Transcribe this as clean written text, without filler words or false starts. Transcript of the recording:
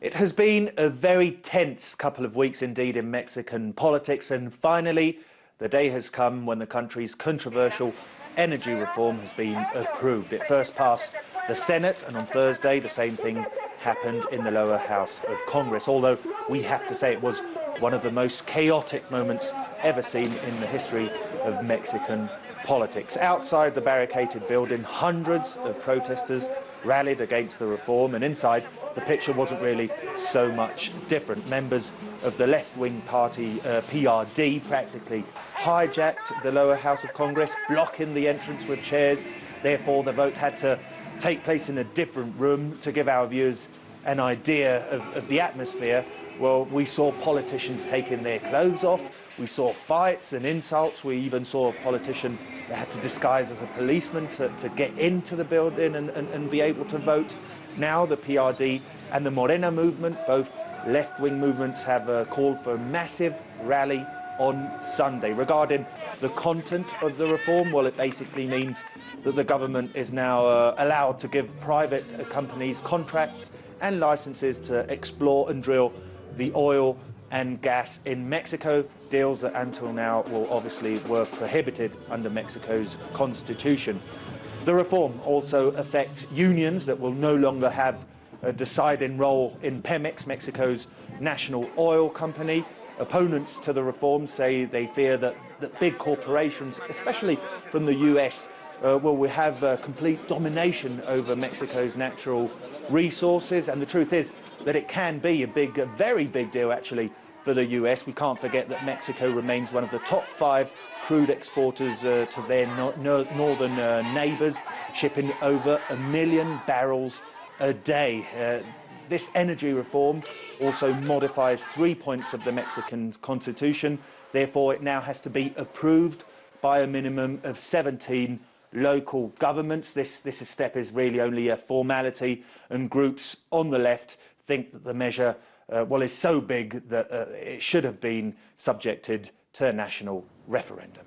It has been a very tense couple of weeks indeed in Mexican politics, and finally the day has come when the country's controversial energy reform has been approved. It first passed the Senate, and on Thursday the same thing happened in the lower house of Congress, although we have to say it was one of the most chaotic moments ever seen in the history of Mexican politics. Outside the barricaded building, hundreds of protesters rallied against the reform, and inside the picture wasn't really so much different. Members of the left-wing party PRD practically hijacked the lower house of Congress, blocking the entrance with chairs. Therefore, the vote had to take place in a different room. To give our viewers an idea of the atmosphere, well, we saw politicians taking their clothes off, we saw fights and insults, we even saw a politician that had to disguise as a policeman to get into the building and be able to vote. Now the PRD and the Morena movement, both left-wing movements, have called for a massive rally on Sunday. Regarding the content of the reform, well, it basically means that the government is now allowed to give private companies contracts and licenses to explore and drill the oil and gas in Mexico, deals that until now, well, obviously were prohibited under Mexico's constitution. The reform also affects unions that will no longer have a deciding role in Pemex, Mexico's national oil company. Opponents to the reform say they fear that big corporations, especially from the US, will have complete domination over Mexico's natural resources. And the truth is that it can be a very big deal, actually, for the US. We can't forget that Mexico remains one of the top 5 crude exporters to their northern neighbours, shipping over 1 million barrels a day. This energy reform also modifies 3 points of the Mexican constitution. Therefore, it now has to be approved by a minimum of 17 local governments. This step is really only a formality, and groups on the left think that the measure is so big that it should have been subjected to a national referendum.